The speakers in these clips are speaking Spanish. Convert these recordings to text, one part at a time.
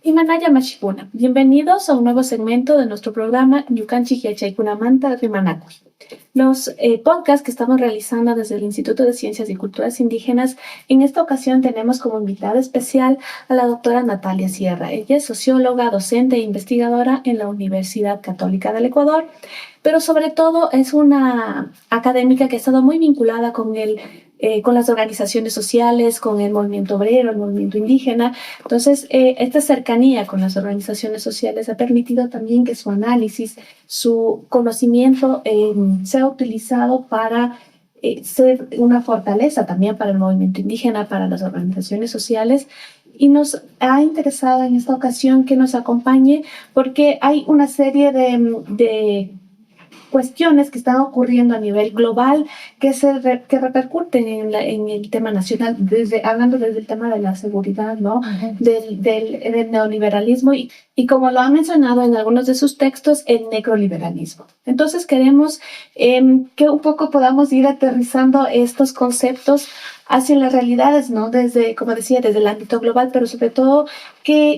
Imanaya Machipuna, bienvenidos a un nuevo segmento de nuestro programa Yucanchi Hiachaikunamanta Rimanakuy. Los podcasts que estamos realizando desde el Instituto de Ciencias y Culturas Indígenas, en esta ocasión tenemos como invitada especial a la doctora Natalia Sierra. Ella es socióloga, docente e investigadora en la Universidad Católica del Ecuador, pero sobre todo es una académica que ha estado muy vinculada con las organizaciones sociales, con el movimiento obrero, el movimiento indígena. Entonces, esta cercanía con las organizaciones sociales ha permitido también que su análisis, su conocimiento sea utilizado para ser una fortaleza también para el movimiento indígena, para las organizaciones sociales. Y nos ha interesado en esta ocasión que nos acompañe porque hay una serie de cuestiones que están ocurriendo a nivel global que repercuten en el tema nacional, hablando desde el tema de la seguridad, ¿no? Del neoliberalismo y como lo ha mencionado en algunos de sus textos, el necroliberalismo. Entonces queremos que un poco podamos ir aterrizando estos conceptos hacia las realidades, ¿no? Desde, como decía, desde el ámbito global, pero sobre todo,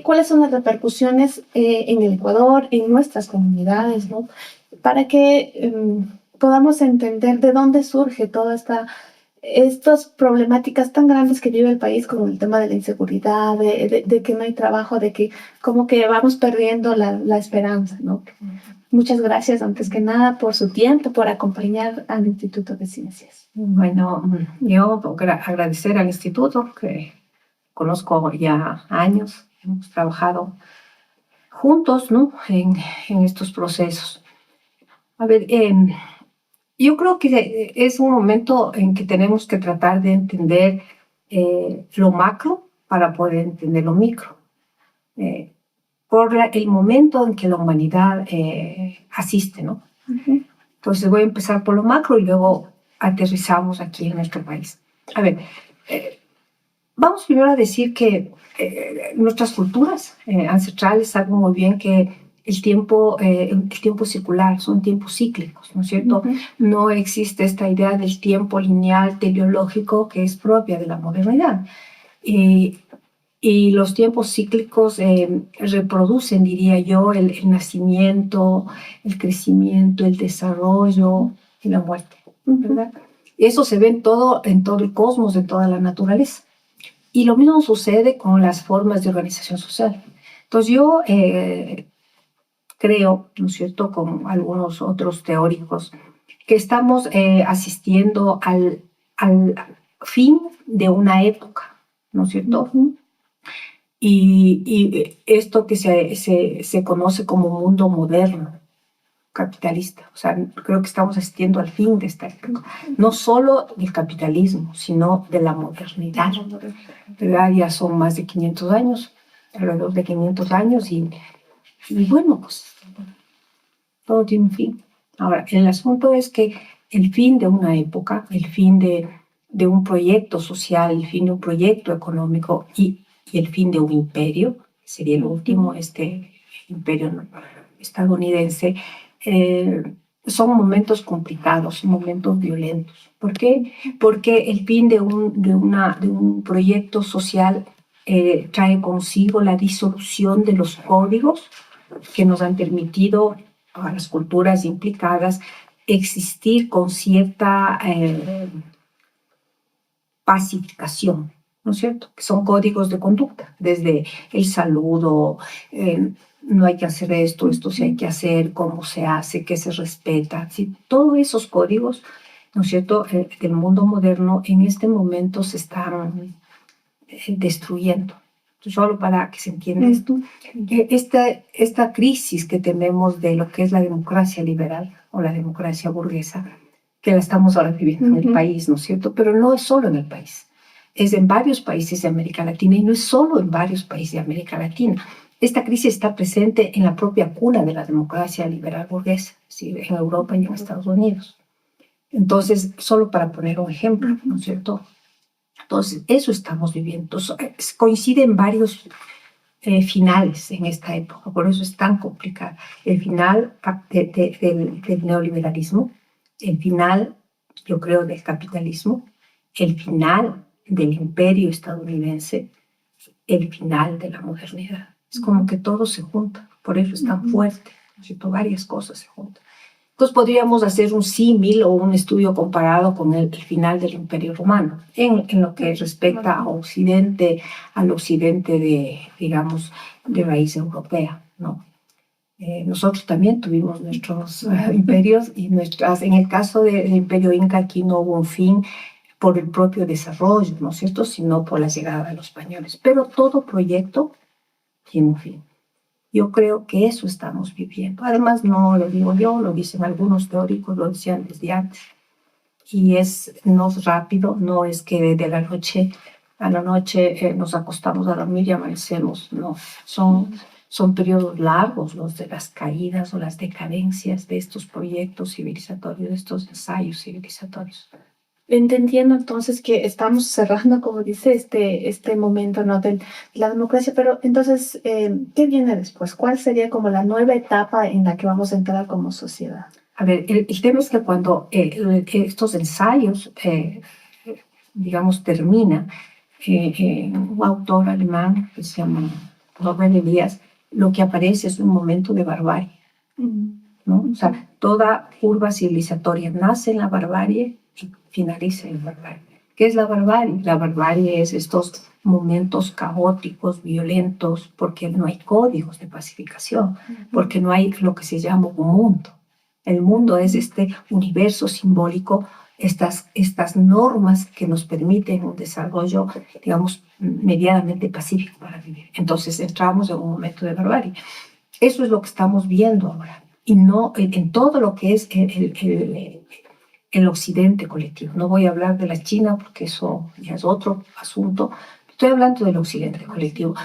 cuáles son las repercusiones en el Ecuador, en nuestras comunidades, ¿no? Para que podamos entender de dónde surge toda estas problemáticas tan grandes que vive el país, como el tema de la inseguridad, de que no hay trabajo, de que como que vamos perdiendo la esperanza, ¿no? Muchas gracias, antes que nada, por su tiempo, por acompañar al Instituto de Ciencias. Bueno, yo agradecer al instituto, que conozco ya años, hemos trabajado juntos, ¿no? en estos procesos. A ver, yo creo que es un momento en que tenemos que tratar de entender lo macro para poder entender lo micro. Por el momento en que la humanidad asiste, ¿no? Uh-huh. Entonces voy a empezar por lo macro y luego aterrizamos aquí en nuestro país. A ver, vamos primero a decir que nuestras culturas ancestrales saben muy bien que el tiempo circular, son tiempos cíclicos, ¿no es cierto? Uh-huh. No existe esta idea del tiempo lineal, teleológico, que es propia de la modernidad. Y los tiempos cíclicos reproducen, diría yo, el nacimiento, el crecimiento, el desarrollo y la muerte, ¿verdad? Eso se ve en todo el cosmos, en toda la naturaleza. Y lo mismo sucede con las formas de organización social. Entonces yo creo, ¿no es cierto?, con algunos otros teóricos, que estamos asistiendo al fin de una época, ¿no es cierto? Uh-huh. Y esto que se conoce como mundo moderno, capitalista. O sea, creo que estamos asistiendo al fin de esta época. No solo del capitalismo, sino de la modernidad. ¿Verdad? Ya son más de 500 años, alrededor de 500 años, y bueno, pues todo tiene un fin. Ahora, el asunto es que el fin de una época, el fin de un proyecto social, el fin de un proyecto económico y el fin de un imperio, que sería el último, imperio estadounidense, son momentos complicados, momentos violentos. ¿Por qué? Porque el fin de un proyecto social trae consigo la disolución de los códigos que nos han permitido a las culturas implicadas existir con cierta pacificación, ¿no es cierto? Que son códigos de conducta, desde el saludo, no hay que hacer esto sí hay que hacer, cómo se hace, qué se respeta. ¿Sí? Todos esos códigos, ¿no es cierto?, del mundo moderno en este momento se están destruyendo. Solo para que se entienda esto, esta crisis que tenemos de lo que es la democracia liberal o la democracia burguesa, que la estamos ahora viviendo en el país, ¿no es cierto? Pero no es solo en el país, es en varios países de América Latina y no es solo en varios países de América Latina. Esta crisis está presente en la propia cuna de la democracia liberal burguesa, ¿sí? En Europa y en Estados Unidos. Entonces, solo para poner un ejemplo, ¿no es cierto? Entonces, eso estamos viviendo. Coinciden varios finales en esta época, por eso es tan complicada. El final del neoliberalismo, el final, yo creo, del capitalismo, el final del imperio estadounidense, el final de la modernidad. Es como que todo se junta, por eso es tan fuerte, ¿no es cierto? Varias cosas se juntan. Entonces podríamos hacer un símil o un estudio comparado con el final del Imperio Romano, en lo que respecta al occidente de, digamos, de raíz europea, ¿no? Nosotros también tuvimos nuestros imperios y en el caso del Imperio Inca aquí no hubo un fin por el propio desarrollo, ¿no es cierto?, sino por la llegada de los españoles. Pero todo proyecto tiene un fin. Yo creo que eso estamos viviendo. Además, no lo digo yo, lo dicen algunos teóricos, lo decían desde antes. Y no es rápido, no es que de la noche a la noche nos acostamos a dormir y amanecemos, no. Son periodos largos los de las caídas o las decadencias de estos proyectos civilizatorios, de estos ensayos civilizatorios. Entendiendo entonces que estamos cerrando, como dice, este momento, ¿no?, de la democracia, pero entonces, ¿qué viene después? ¿Cuál sería como la nueva etapa en la que vamos a entrar como sociedad? A ver, el tema es que cuando estos ensayos, digamos, terminan, un autor alemán que se llama Rubén Elías, lo que aparece es un momento de barbarie, ¿no? O sea, toda curva civilizatoria nace en la barbarie y finaliza en la barbarie. ¿Qué es la barbarie? La barbarie es estos momentos caóticos, violentos, porque no hay códigos de pacificación, porque no hay lo que se llama un mundo. El mundo es este universo simbólico, estas normas que nos permiten un desarrollo, digamos, medianamente pacífico para vivir. Entonces entramos en un momento de barbarie. Eso es lo que estamos viendo ahora. Y no en todo lo que es el occidente colectivo. No voy a hablar de la China porque eso ya es otro asunto. Estoy hablando del occidente colectivo,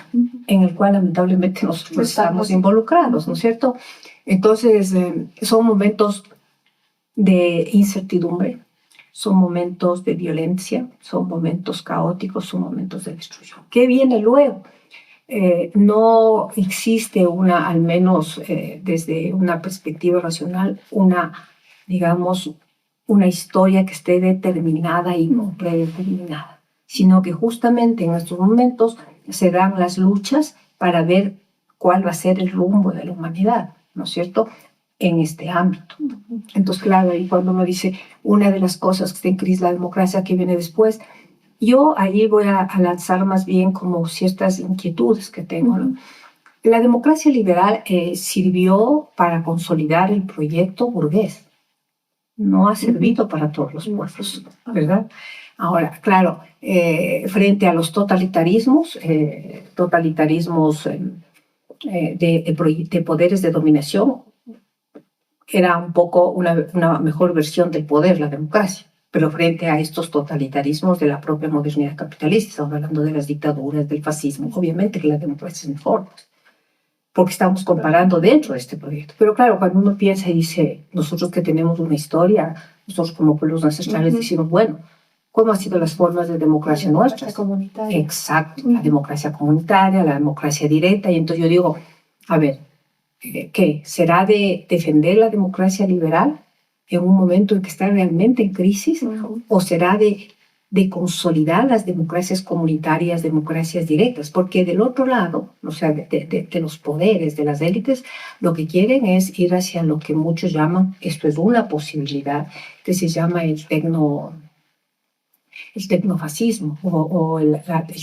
en el cual lamentablemente nosotros estamos involucrados, ¿no es cierto? Entonces, son momentos de incertidumbre, son momentos de violencia, son momentos caóticos, son momentos de destrucción. ¿Qué viene luego? No existe al menos desde una perspectiva racional, digamos, una historia que esté determinada y no predeterminada, sino que justamente en estos momentos se dan las luchas para ver cuál va a ser el rumbo de la humanidad, ¿no es cierto?, en este ámbito. Entonces, claro, ahí cuando uno dice una de las cosas que está en crisis, la democracia, que viene después, yo allí voy a lanzar más bien como ciertas inquietudes que tengo, ¿no? La democracia liberal sirvió para consolidar el proyecto burgués, no ha servido para todos los pueblos, ¿verdad? Ahora, claro, frente a los totalitarismos de poderes de dominación, era un poco una mejor versión del poder, la democracia. Pero frente a estos totalitarismos de la propia modernidad capitalista, estamos hablando de las dictaduras, del fascismo, obviamente que la democracia es mejor, porque estamos comparando dentro de este proyecto. Pero claro, cuando uno piensa y dice, nosotros que tenemos una historia, nosotros como pueblos ancestrales decimos, bueno, ¿cómo han sido las formas de democracia nuestras? Comunitaria. Exacto, la democracia comunitaria, la democracia directa. Y entonces yo digo, a ver, ¿qué? ¿Será de defender la democracia liberal en un momento en que está realmente en crisis? ¿O será de consolidar las democracias comunitarias, democracias directas? Porque del otro lado, o sea, de los poderes, de las élites, lo que quieren es ir hacia lo que muchos llaman, esto es una posibilidad, que se llama el tecnofascismo o el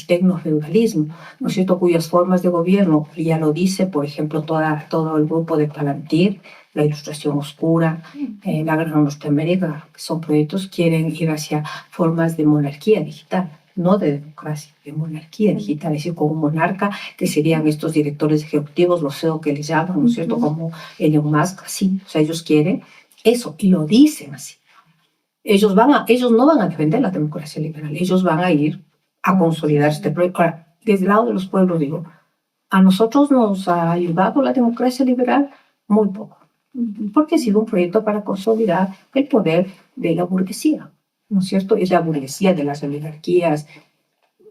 tecnofeudalismo, ¿no es cierto?, cuyas formas de gobierno, ya lo dice, por ejemplo, todo el grupo de Palantir, la Ilustración Oscura, la Gran Norteamérica, que son proyectos que quieren ir hacia formas de monarquía digital, no de democracia, de monarquía digital, es decir, con un monarca, que serían estos directores ejecutivos, los CEO que les llaman, ¿no es cierto?, como Elon Musk, así, o sea, ellos quieren eso, y lo dicen así. Ellos no van a defender la democracia liberal, ellos van a ir a consolidar este proyecto. Ahora, desde el lado de los pueblos, digo, a nosotros nos ha ayudado la democracia liberal muy poco, porque ha sido un proyecto para consolidar el poder de la burguesía, ¿no es cierto? Es la burguesía de las oligarquías.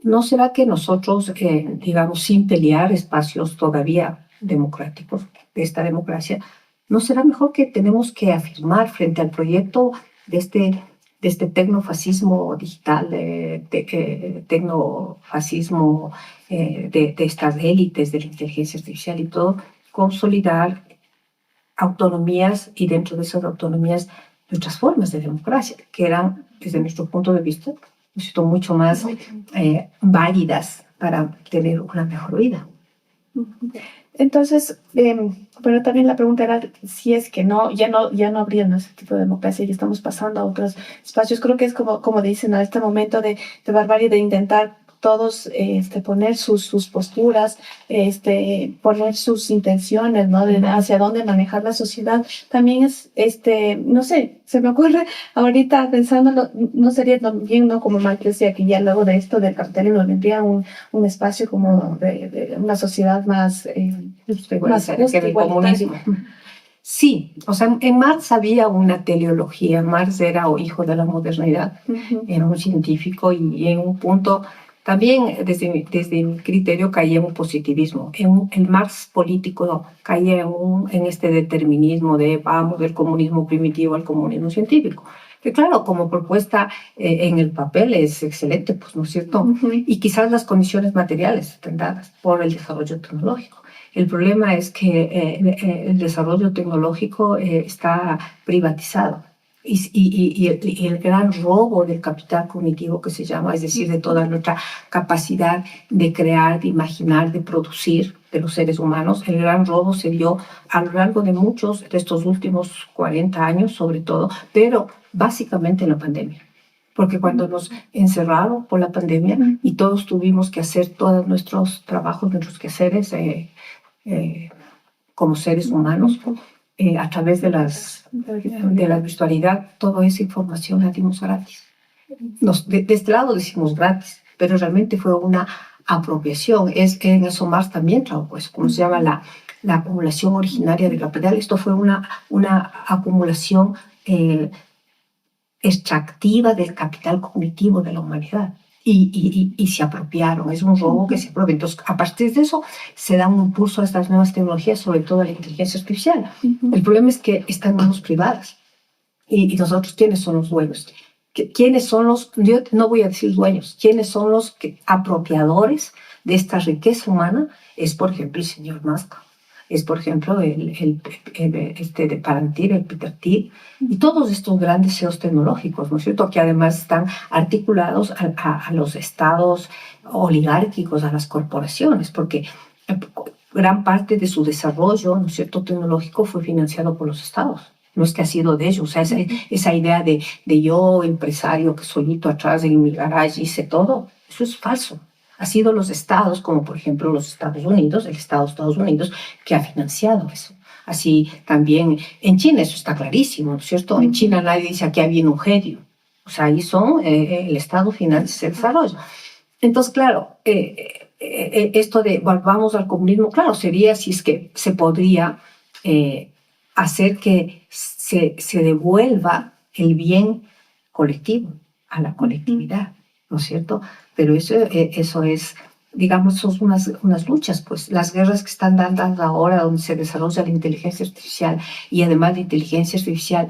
¿No será que nosotros, digamos, sin pelear espacios todavía democráticos de esta democracia, no será mejor que tenemos que afirmar frente al proyecto de este tecnofascismo digital, tecnofascismo de estas élites de la inteligencia artificial y todo, consolidar autonomías y dentro de esas autonomías nuestras formas de democracia, que eran, desde nuestro punto de vista, mucho más válidas para tener una mejor vida. Entonces, pero también la pregunta era si es que ya no habría ese tipo de democracia y estamos pasando a otros espacios. Creo que es como dicen, a este momento de barbarie, de intentar todos poner sus posturas, poner sus intenciones, ¿no? De hacia dónde manejar la sociedad. También es, no sé, se me ocurre ahorita pensándolo, no sería bien, ¿no? Como Marx decía, que ya luego de esto del capitalismo vendría un espacio como de una sociedad más justa, que el comunismo. Sí, o sea, en Marx había una teleología. Marx era hijo de la modernidad, era un científico y en un punto también desde mi criterio caía en un positivismo. El Marx político caía en este determinismo de vamos del comunismo primitivo al comunismo científico. Que claro, como propuesta en el papel es excelente, pues, ¿no es cierto? Y quizás las condiciones materiales están dadas por el desarrollo tecnológico. El problema es que el desarrollo tecnológico está privatizado. Y el gran robo del capital cognitivo que se llama, es decir, de toda nuestra capacidad de crear, de imaginar, de producir de los seres humanos, el gran robo se dio a lo largo de muchos de estos últimos 40 años, sobre todo, pero básicamente en la pandemia. Porque cuando nos encerraron por la pandemia y todos tuvimos que hacer todos nuestros trabajos, nuestros quehaceres como seres humanos, a través de la virtualidad, toda esa información la dimos gratis. De este lado decimos gratis, pero realmente fue una apropiación. En eso Marx también trabajó, pues, como se llama la acumulación originaria de capital. Esto fue una acumulación extractiva del capital cognitivo de la humanidad. Y se apropiaron, es un robo que se apropia. Entonces, a partir de eso, se da un impulso a estas nuevas tecnologías, sobre todo a la inteligencia artificial. El problema es que están en manos privadas. Y nosotros, ¿quiénes son los dueños? ¿Quiénes son los, yo no voy a decir dueños, quiénes son los apropiadores de esta riqueza humana? Es, por ejemplo, el señor Musk. Es, por ejemplo, de Palantir, el Peter Thiel, y todos estos grandes CEOs tecnológicos, ¿no es cierto?, que además están articulados a los estados oligárquicos, a las corporaciones, porque gran parte de su desarrollo, ¿no es cierto?, tecnológico fue financiado por los estados. No es que ha sido de ellos, o sea, esa idea de yo, empresario, que solito atrás en mi garage hice todo, eso es falso. Ha sido los estados, como por ejemplo los Estados Unidos, el Estado de Estados Unidos, que ha financiado eso. Así también en China, eso está clarísimo, ¿no es cierto? En China nadie dice aquí había un genio. O sea, ahí el Estado financia el desarrollo. Entonces, claro, esto de volvamos al comunismo, claro, sería si es que se podría hacer que se devuelva el bien colectivo a la colectividad, ¿no es cierto? Pero eso es, digamos, son unas luchas, pues las guerras que están dando ahora donde se desarrolla la inteligencia artificial y además la inteligencia artificial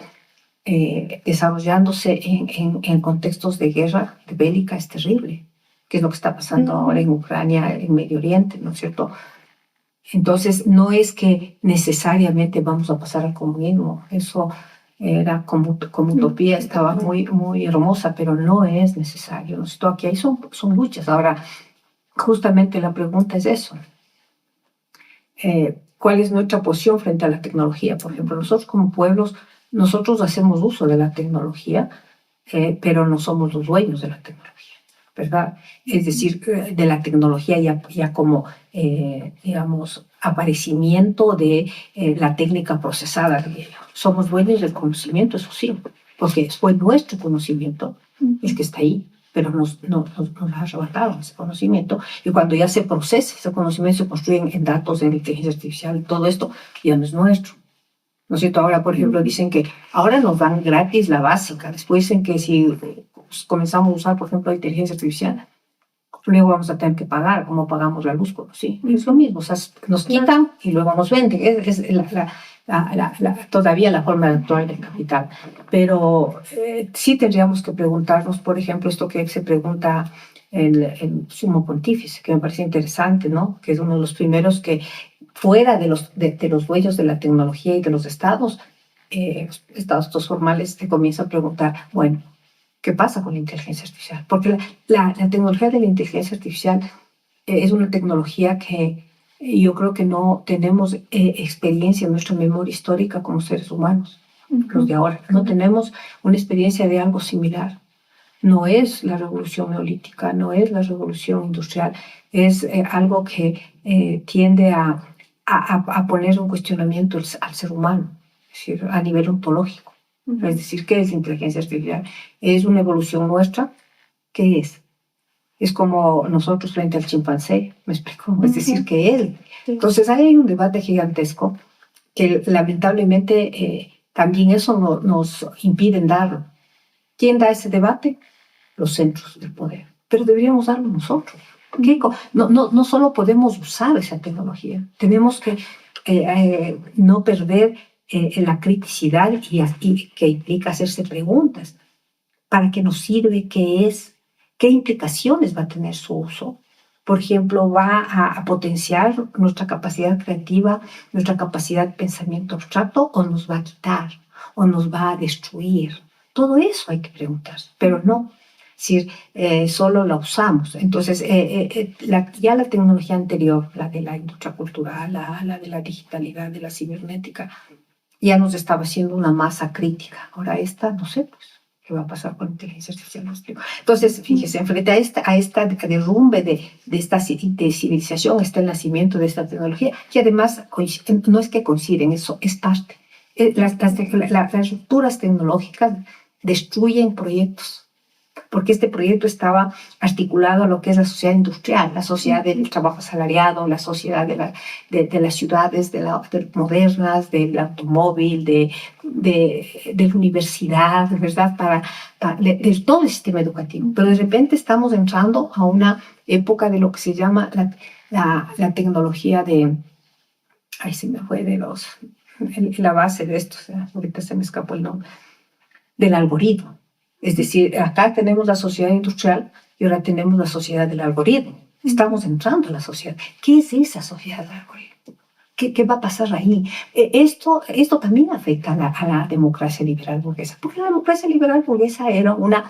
desarrollándose en contextos de guerra bélica es terrible, que es lo que está pasando ahora en Ucrania, en Medio Oriente, ¿no es cierto? Entonces, no es que necesariamente vamos a pasar al comunismo, eso era como utopía, estaba muy, muy hermosa, pero no es necesario. Esto aquí hay son luchas. Ahora, justamente la pregunta es eso. ¿Cuál es nuestra posición frente a la tecnología? Por ejemplo, nosotros como pueblos, nosotros hacemos uso de la tecnología, pero no somos los dueños de la tecnología, ¿verdad? Es decir, de la tecnología ya como, digamos, aparecimiento de la técnica procesada. Somos dueños del conocimiento, eso sí, porque fue nuestro conocimiento el que está ahí, pero nos arrebataron ese conocimiento, y cuando ya se procesa ese conocimiento, se construyen en datos, en inteligencia artificial, todo esto ya no es nuestro. ¿No es cierto? Ahora, por ejemplo, dicen que ahora nos dan gratis la básica, después dicen que si comenzamos a usar, por ejemplo, la inteligencia artificial, luego vamos a tener que pagar, como pagamos la luz, sí, es lo mismo, o sea, nos quitan y luego nos venden. todavía la forma actual del capital. Pero sí tendríamos que preguntarnos, por ejemplo, esto que se pregunta el sumo pontífice, que me parece interesante, ¿no? Que es uno de los primeros que, fuera de los dueños de la tecnología y de los estados estos formales, te comienza a preguntar, bueno, ¿qué pasa con la inteligencia artificial? Porque la tecnología de la inteligencia artificial es una tecnología que yo creo que no tenemos experiencia en nuestra memoria histórica como seres humanos, los de ahora. No tenemos una experiencia de algo similar. No es la revolución neolítica, no es la revolución industrial, es algo que tiende a poner un cuestionamiento al ser humano, es decir, a nivel ontológico. Es decir, ¿qué es inteligencia artificial? ¿Es una evolución nuestra? ¿Qué es? Es como nosotros frente al chimpancé, ¿me explico? Es decir, ¿qué es? Entonces hay un debate gigantesco que lamentablemente también eso nos impide darlo. ¿Quién da ese debate? Los centros del poder. Pero deberíamos darlo nosotros. No solo podemos usar esa tecnología, tenemos que no perder la criticidad y que implica hacerse preguntas. ¿Para qué nos sirve? ¿Qué es? ¿Qué implicaciones va a tener su uso? Por ejemplo, ¿va a potenciar nuestra capacidad creativa, nuestra capacidad de pensamiento abstracto, o nos va a quitar, o nos va a destruir? Todo eso hay que preguntar, pero no. Es decir, solo la usamos. Entonces, ya la tecnología anterior, la de la industria cultural, la de la digitalidad, de la cibernética, ya nos estaba haciendo una masa crítica. Ahora esta, no sé, pues, ¿qué va a pasar con la inteligencia artificial? Entonces, fíjese, frente a esta derrumbe de esta civilización, está el nacimiento de esta tecnología, que además no es que coinciden, eso es parte. Las rupturas tecnológicas destruyen proyectos, porque este proyecto estaba articulado a lo que es la sociedad industrial, la sociedad del trabajo asalariado, la sociedad de las ciudades modernas, del automóvil, de la universidad, ¿verdad? De todo el sistema educativo. Pero de repente estamos entrando a una época de lo que se llama la tecnología de... Ay, se me fue la base de esto, o sea, ahorita se me escapó el nombre, del algoritmo. Es decir, acá tenemos la sociedad industrial y ahora tenemos la sociedad del algoritmo. Estamos entrando a la sociedad. ¿Qué es esa sociedad del algoritmo? ¿Qué va a pasar ahí? Esto también afecta a la democracia liberal burguesa, porque la democracia liberal burguesa era una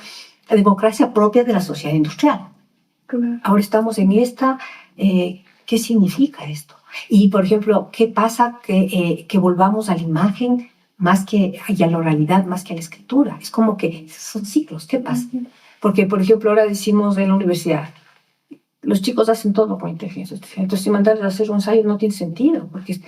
democracia propia de la sociedad industrial. Claro. Ahora estamos en esta... ¿qué significa esto? Y, por ejemplo, ¿qué pasa que volvamos a la imagen y a la oralidad más que a la escritura? Es como que son ciclos. ¿Qué pasa? Porque, por ejemplo, ahora decimos en la universidad, los chicos hacen todo con inteligencia artificial. Entonces, si mandarles a hacer un ensayo no tiene sentido, porque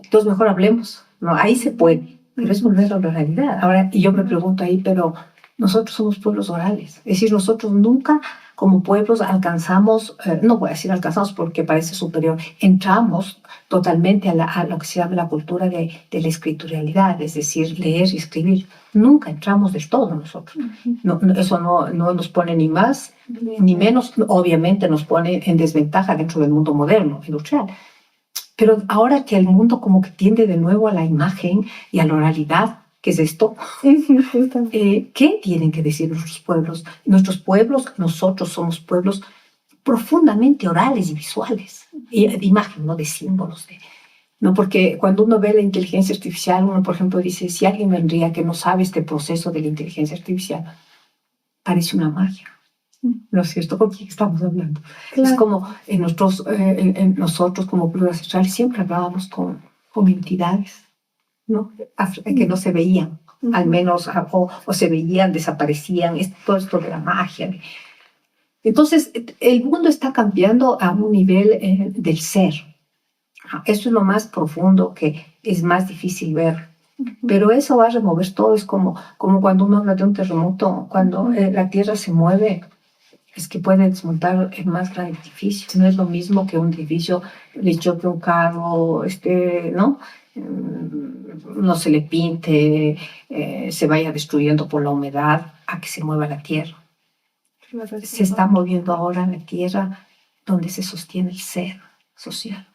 entonces mejor hablemos. No, ahí se puede, pero es volver a la oralidad. Ahora, y yo me pregunto ahí, pero nosotros somos pueblos orales. Es decir, nosotros nunca como pueblos alcanzamos, no voy a decir alcanzamos porque parece superior, entramos totalmente a lo que se llama la cultura de la escrituralidad, es decir, leer y escribir. Nunca entramos del todo nosotros. Eso no nos pone ni más ni menos, obviamente nos pone en desventaja dentro del mundo moderno, industrial. Pero ahora que el mundo como que tiende de nuevo a la imagen y a la oralidad, ¿qué es esto? ¿Qué tienen que decir nuestros pueblos? Nosotros somos pueblos profundamente orales y visuales, y de imagen, no de símbolos. ¿No? Porque cuando uno ve la inteligencia artificial, uno, por ejemplo, dice, si alguien vendría que no sabe este proceso de la inteligencia artificial, parece una magia. ¿No es cierto? ¿Con quién estamos hablando? Claro. Es como nosotros como pueblos ancestrales siempre hablábamos con entidades, ¿no? Que no se veían, al menos, o se veían, desaparecían, todo esto de la magia. Entonces, el mundo está cambiando a un nivel del ser. Eso es lo más profundo, que es más difícil ver. Pero eso va a remover todo. Es como cuando uno habla de un terremoto, cuando la tierra se mueve, es que puede desmontar el más gran edificio. No es lo mismo que un edificio le choque un carro, ¿no? No se le pinte, se vaya destruyendo por la humedad, a que se mueva la tierra. Se está moviendo ahora la tierra donde se sostiene el ser social.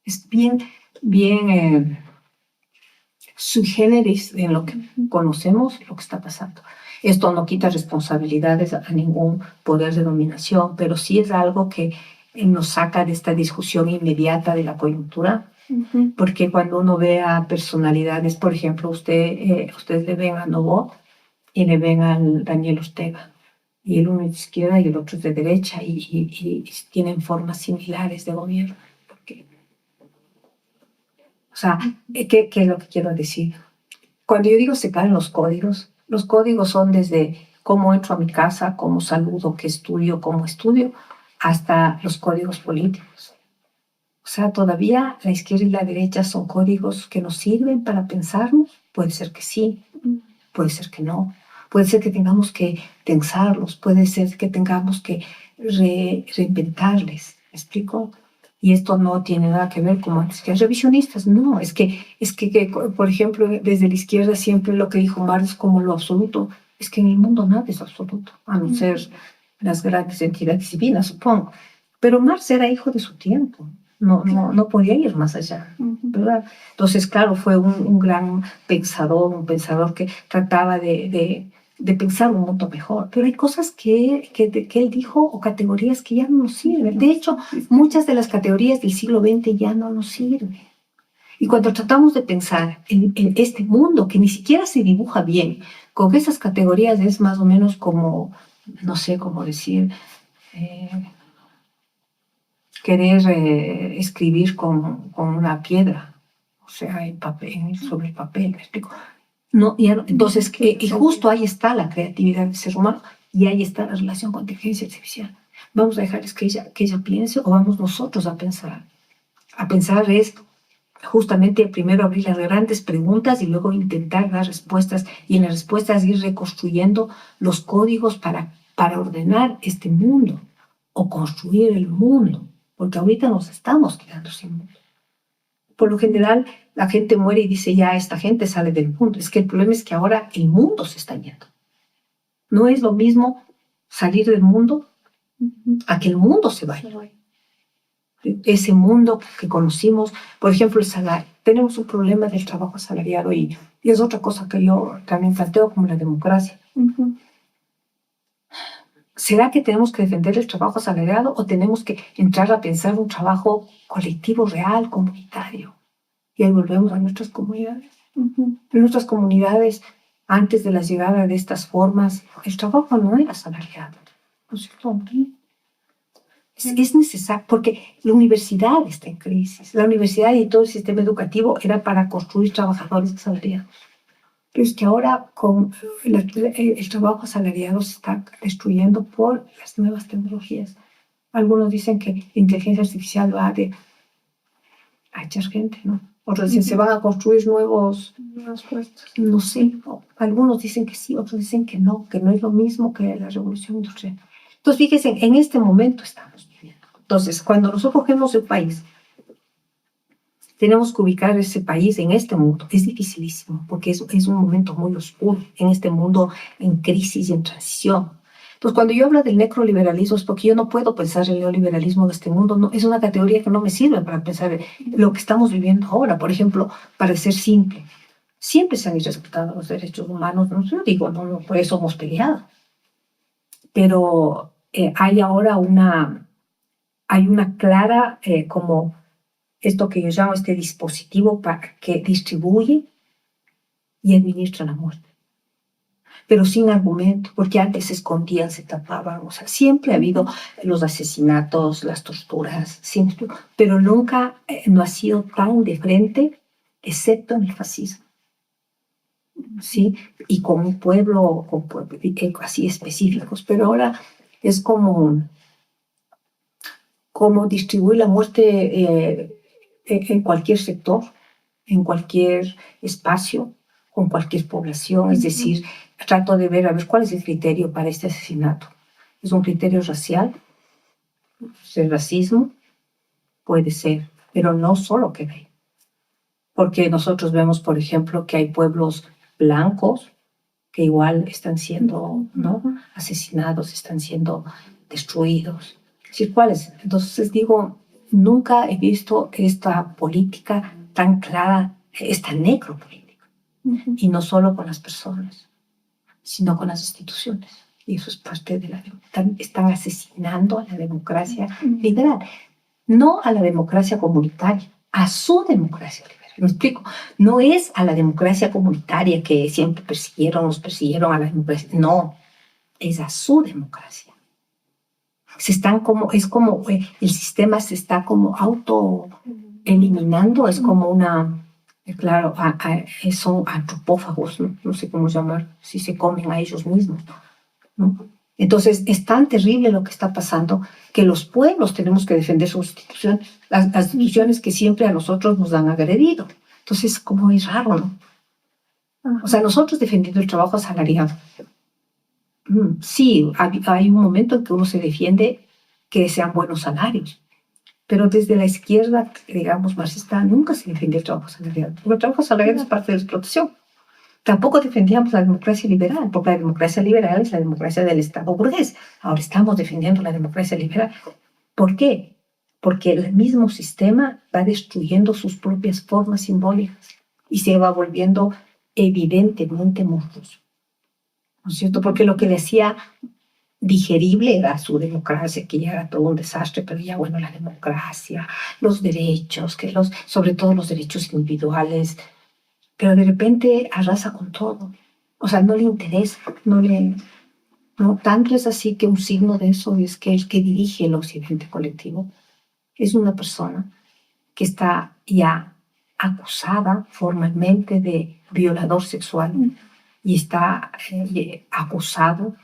Es bien sui generis en lo que conocemos, lo que está pasando. Esto no quita responsabilidades a ningún poder de dominación, pero sí es algo que nos saca de esta discusión inmediata de la coyuntura, porque cuando uno ve a personalidades, por ejemplo, ustedes le ven a Noboa y le ven al Daniel Ortega, y el uno es de izquierda y el otro es de derecha, y tienen formas similares de gobierno. Porque, o sea, ¿qué es lo que quiero decir? Cuando yo digo se caen los códigos son desde cómo entro a mi casa, cómo saludo, qué estudio, cómo estudio, hasta los códigos políticos. O sea, todavía la izquierda y la derecha son códigos que nos sirven para pensarnos. Puede ser que sí, puede ser que no. Puede ser que tengamos que tensarlos, puede ser que tengamos que reinventarles. ¿Me explico? Y esto no tiene nada que ver como antes que revisionistas. No, que, por ejemplo, desde la izquierda siempre lo que dijo Marx como lo absoluto. Es que en el mundo nada es absoluto, a no ser las grandes entidades divinas, supongo. Pero Marx era hijo de su tiempo. No podía ir más allá, ¿verdad? Entonces, claro, fue un gran pensador, un pensador que trataba de pensar un mundo mejor. Pero hay cosas que él dijo o categorías que ya no nos sirven. De hecho, muchas de las categorías del siglo XX ya no nos sirven. Y cuando tratamos de pensar en este mundo que ni siquiera se dibuja bien, con esas categorías es más o menos como, no sé cómo decir, querer escribir con una piedra, o sea, en papel, sobre el papel, ¿me explico? No, entonces, y justo ahí está la creatividad del ser humano y ahí está la relación con inteligencia artificial. ¿Vamos a dejarles que ella piense o vamos nosotros a pensar? A pensar es justamente primero abrir las grandes preguntas y luego intentar dar respuestas y en las respuestas ir reconstruyendo los códigos para ordenar este mundo o construir el mundo, porque ahorita nos estamos quedando sin mundo. Por lo general, la gente muere y dice, ya, esta gente sale del mundo. Es que el problema es que ahora el mundo se está yendo. No es lo mismo salir del mundo a que el mundo se vaya. Ese mundo que conocimos, por ejemplo, el salario. Tenemos un problema del trabajo asalariado y es otra cosa que yo también planteo como la democracia. ¿Será que tenemos que defender el trabajo asalariado o tenemos que entrar a pensar un trabajo colectivo, real, comunitario? Y ahí volvemos a nuestras comunidades. En nuestras comunidades, antes de la llegada de estas formas, el trabajo no era asalariado. ¿No es cierto? Es necesario, porque la universidad está en crisis. La universidad y todo el sistema educativo era para construir trabajadores asalariados. Pero es que ahora con el trabajo asalariado se está destruyendo por las nuevas tecnologías. Algunos dicen que la inteligencia artificial va a echar gente, ¿no? Otros dicen se van a construir nuevos puestos. No sé, algunos dicen que sí, otros dicen que no es lo mismo que la revolución industrial. Entonces, fíjense, en este momento estamos viviendo. Entonces, cuando nosotros cogemos el país, tenemos que ubicar ese país en este mundo. Es dificilísimo porque es un momento muy oscuro en este mundo en crisis y en transición. Entonces, cuando yo hablo del necroliberalismo es porque yo no puedo pensar el neoliberalismo de este mundo. No, es una categoría que no me sirve para pensar lo que estamos viviendo ahora. Por ejemplo, para ser simple, siempre se han respetado los derechos humanos. No, yo digo, no, por eso hemos peleado. Pero hay ahora una clara como esto que yo llamo este dispositivo que distribuye y administra la muerte. Pero sin argumento, porque antes se escondían, se tapaban, o sea, siempre ha habido los asesinatos, las torturas, siempre, pero nunca no ha sido tan de frente, excepto en el fascismo, ¿sí? Y con un pueblo, así específicos, pero ahora es como distribuir la muerte en cualquier sector, en cualquier espacio, con cualquier población. Es decir, trato de ver, a ver, cuál es el criterio para este asesinato. ¿Es un criterio racial? ¿Es racismo? Puede ser, pero no solo queda ahí. Porque nosotros vemos, por ejemplo, que hay pueblos blancos que igual están siendo, ¿no?, asesinados, están siendo destruidos. Es decir, ¿cuáles? Entonces digo, nunca he visto esta política tan clara, esta necropolítica. y no solo con las personas, sino con las instituciones. Y eso es parte de están asesinando a la democracia liberal, no a la democracia comunitaria, a su democracia liberal. ¿Me explico? No es a la democracia comunitaria que siempre nos persiguieron a la democracia. No, es a su democracia. El sistema se está como eliminando, es como claro, son antropófagos, ¿no? No sé cómo llamar, si se comen a ellos mismos, ¿no? Entonces, es tan terrible lo que está pasando que los pueblos tenemos que defender sus instituciones, las instituciones que siempre a nosotros nos han agredido. Entonces, como es raro, ¿no? O sea, nosotros defendiendo el trabajo asalariado. Sí, hay un momento en que uno se defiende que sean buenos salarios, pero desde la izquierda, digamos, marxista, nunca se defendió el trabajo asalariado, porque el trabajo asalariado es parte de la explotación. Tampoco defendíamos la democracia liberal, porque la democracia liberal es la democracia del Estado burgués. Ahora estamos defendiendo la democracia liberal. ¿Por qué? Porque el mismo sistema va destruyendo sus propias formas simbólicas y se va volviendo evidentemente monstruoso, ¿no es cierto? Porque lo que le hacía digerible era su democracia, que ya era todo un desastre, pero ya bueno, la democracia, los derechos, sobre todo los derechos individuales, pero de repente arrasa con todo. O sea, no le interesa, no, tanto es así que un signo de eso es que el que dirige el occidente colectivo es una persona que está ya acusada formalmente de violador sexual y está acusado,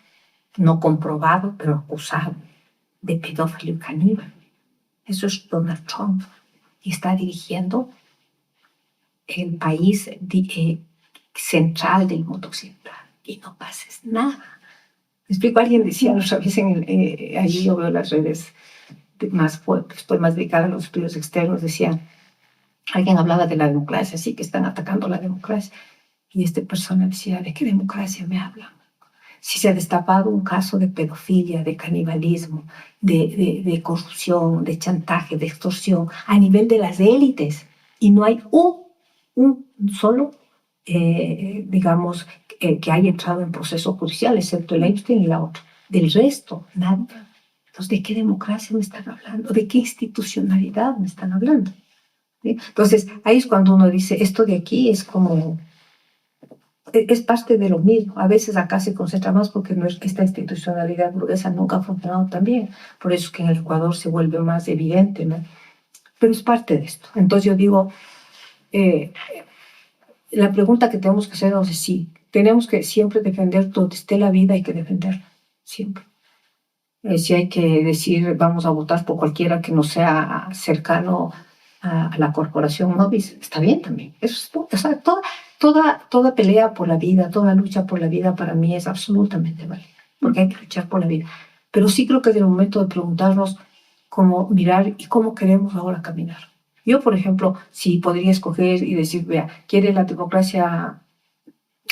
no comprobado, pero acusado de pedófilo y caníbal. Eso es Donald Trump y está dirigiendo el país central del mundo occidental y no pases nada. Me explico, alguien decía otra vez, allí yo veo las redes estoy más dedicada a los estudios externos, alguien hablaba de la democracia, sí que están atacando la democracia, y esta persona decía, ¿de qué democracia me hablan? Si se ha destapado un caso de pedofilia, de canibalismo, de corrupción, de chantaje, de extorsión, a nivel de las élites, y no hay un solo, digamos, que haya entrado en proceso judicial, excepto el Epstein y la otra. Del resto, nada. Entonces, ¿de qué democracia me están hablando? ¿De qué institucionalidad me están hablando? ¿Sí? Entonces, ahí es cuando uno dice, esto de aquí es parte de lo mismo. A veces acá se concentra más porque esta institucionalidad burguesa nunca ha funcionado tan bien. Por eso es que en el Ecuador se vuelve más evidente, ¿no? Pero es parte de esto. Entonces yo digo, la pregunta que tenemos que hacernos es sí, tenemos que siempre defender donde esté la vida, hay que defenderla, siempre. Si hay que decir, vamos a votar por cualquiera que no sea cercano a la corporación Nobis, está bien también. Eso es, o sea, toda pelea por la vida, toda lucha por la vida para mí es absolutamente válida, porque hay que luchar por la vida. Pero sí creo que es el momento de preguntarnos cómo mirar y cómo queremos ahora caminar. Yo, por ejemplo, si podría escoger y decir, vea, ¿quiere la democracia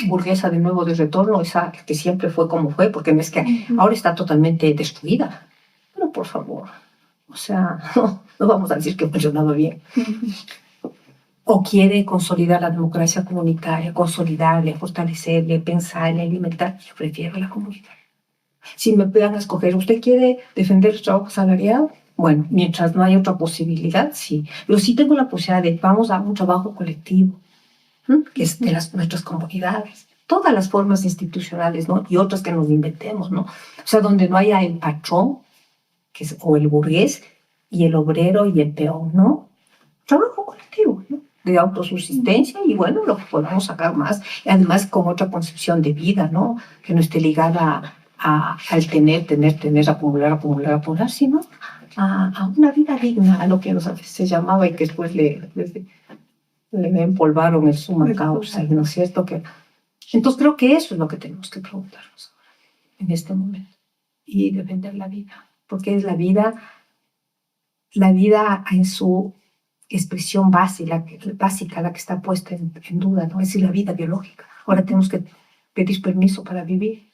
burguesa de nuevo de retorno, esa que siempre fue como fue, porque no es que ahora está totalmente destruida? Pero por favor, o sea, no vamos a decir que ha funcionado bien. O quiere consolidar la democracia comunitaria, consolidarle, fortalecerle, pensarle, alimentar. Yo prefiero la comunidad. Si me puedan escoger, ¿usted quiere defender el trabajo asalariado? Bueno, mientras no haya otra posibilidad, sí. Pero sí tengo la posibilidad de, vamos a un trabajo colectivo, que es de nuestras comunidades. Todas las formas institucionales, ¿no? Y otras que nos inventemos, ¿no? O sea, donde no haya el patrón, o el burgués, y el obrero y el peón, ¿no? Trabajo colectivo, ¿no? De autosubsistencia y bueno, lo que podamos sacar más. Y además con otra concepción de vida, ¿no? Que no esté ligada al tener, acumular, sino a una vida digna, a lo que se llamaba y que después le empolvaron el summa causa, ¿no es cierto? Entonces creo que eso es lo que tenemos que preguntarnos en este momento y defender la vida, porque es la vida en su expresión básica, la que está puesta en duda, ¿no? Es decir, la vida biológica. Ahora tenemos que pedir permiso para vivir.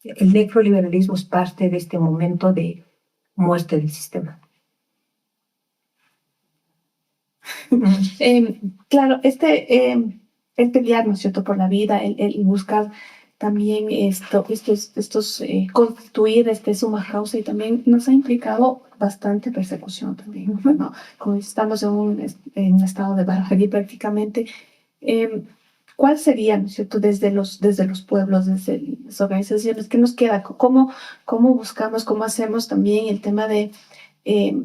El necroliberalismo es parte de este momento de muerte del sistema. Claro, el pelear, ¿no es cierto?, por la vida, el buscar también constituir summa causa y también nos ha implicado bastante persecución también. Bueno, como estamos en un estado de barbarie prácticamente, ¿cuál sería, ¿no es cierto?, desde los pueblos, desde las organizaciones, qué nos queda? ¿Cómo buscamos, cómo hacemos también el tema eh,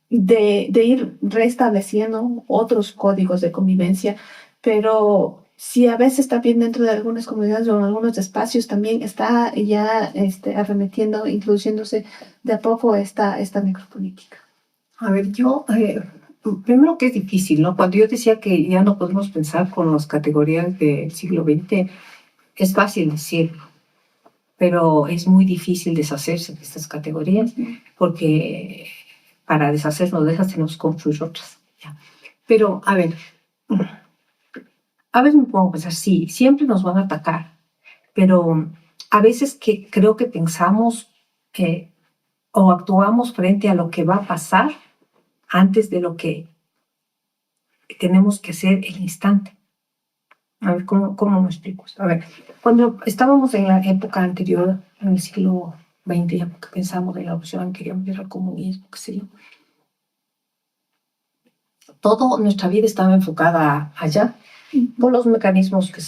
de ir restableciendo otros códigos de convivencia? Pero si a veces también dentro de algunas comunidades o en algunos espacios también está ya arremetiendo, introduciéndose de a poco esta necropolítica. A ver, primero que es difícil, ¿no? Cuando yo decía que ya no podemos pensar con las categorías del siglo XX, es fácil decirlo, pero es muy difícil deshacerse de estas categorías, porque para deshacernos de esas tenemos que construir otras. ¿Ya? Pero, a veces me pongo a pensar, sí, siempre nos van a atacar, pero a veces creo que pensamos o actuamos frente a lo que va a pasar antes de lo que tenemos que hacer el instante. A ver, ¿cómo me explico esto? A ver, cuando estábamos en la época anterior, en el siglo XX, ya que pensamos en la opción, queríamos ir al comunismo, qué sé yo, toda nuestra vida estaba enfocada allá, por los mecanismos que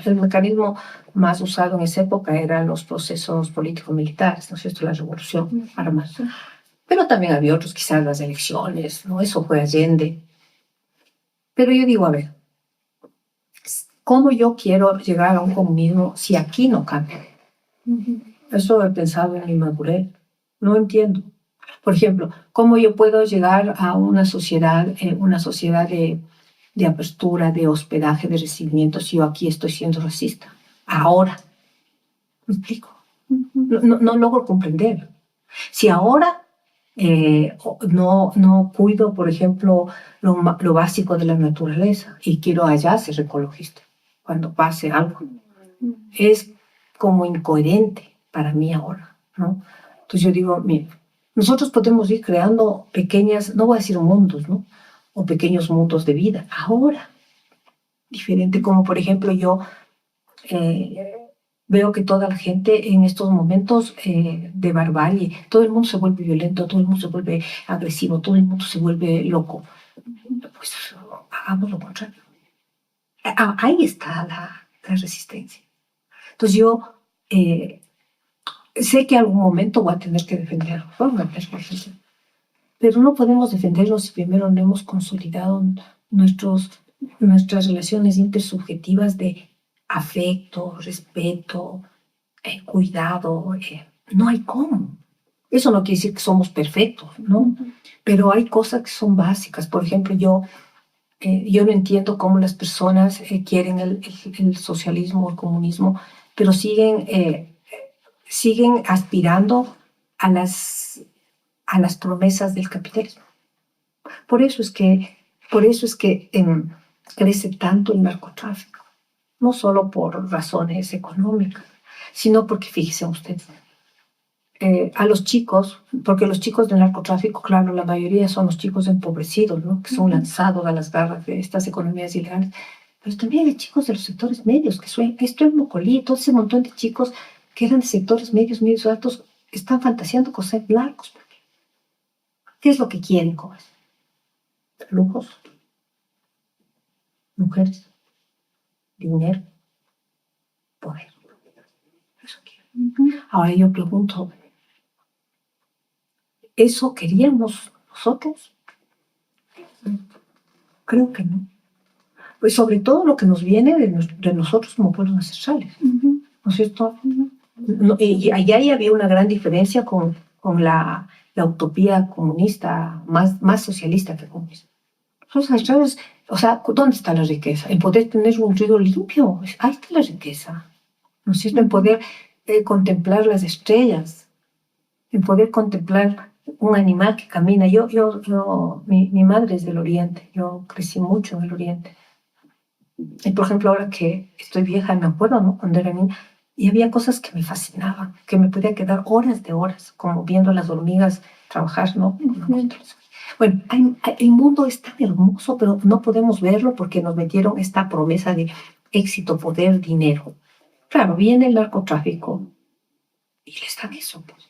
el mecanismo más usado en esa época eran los procesos políticos militares, ¿no es cierto?, la revolución armada. Pero también había otros, quizás las elecciones, ¿no? Eso fue Allende. Pero yo digo, a ver, ¿cómo yo quiero llegar a un comunismo si aquí no cambia? Eso he pensado en mi madurez. No entiendo. Por ejemplo, ¿cómo yo puedo llegar a una sociedad de apertura, de hospedaje, de recibimiento, si yo aquí estoy siendo racista? Ahora. ¿Me explico? No logro comprender. Si ahora no cuido, por ejemplo, lo básico de la naturaleza y quiero allá ser ecologista, cuando pase algo, es como incoherente para mí ahora, ¿no? Entonces yo digo, mira, nosotros podemos ir creando pequeñas, no voy a decir mundos, ¿no?, o pequeños mundos de vida, ahora, diferente, como por ejemplo yo veo que toda la gente en estos momentos de barbarie, todo el mundo se vuelve violento, todo el mundo se vuelve agresivo, todo el mundo se vuelve loco. Pues hagamos lo contrario. Ahí está la resistencia. Entonces yo sé que en algún momento voy a tener que defenderlo, pero no podemos defenderlo si primero no hemos consolidado nuestras relaciones intersubjetivas de afecto, respeto, cuidado. No hay cómo. Eso no quiere decir que somos perfectos, ¿no? Pero hay cosas que son básicas. Por ejemplo, yo no entiendo cómo las personas quieren el socialismo o el comunismo, pero siguen aspirando a las promesas del capitalismo. Por eso es que crece tanto el narcotráfico, no solo por razones económicas, sino porque, fíjense ustedes, a los chicos, porque los chicos del narcotráfico, claro, la mayoría son los chicos empobrecidos, ¿no?, que son lanzados a las garras de estas economías ilegales, pero también hay chicos de los sectores medios, esto es Mocolí, todo ese montón de chicos que eran de sectores medios altos, están fantaseando con ser blancos. ¿Qué es lo que quieren con eso? Lujos, mujeres, dinero, poder. Eso quieren. Ahora yo pregunto, ¿eso queríamos nosotros? Creo que no. Pues sobre todo lo que nos viene de nosotros como pueblos ancestrales, ¿no es cierto? No, y allá había una gran diferencia con la utopía comunista, más socialista que comunista. Los ancestrales, o sea, ¿dónde está la riqueza? En poder tener un río limpio, ahí está la riqueza, ¿no es cierto? En poder contemplar las estrellas, en poder contemplar un animal que camina. Mi madre es del Oriente, yo crecí mucho en el Oriente. Y por ejemplo, ahora que estoy vieja, me acuerdo, ¿no?, cuando era niña, y había cosas que me fascinaban, que me podía quedar horas de horas, como viendo las hormigas trabajar, ¿no? Bueno, el mundo es tan hermoso, pero no podemos verlo porque nos metieron esta promesa de éxito, poder, dinero. Claro, viene el narcotráfico y les dan eso, pues.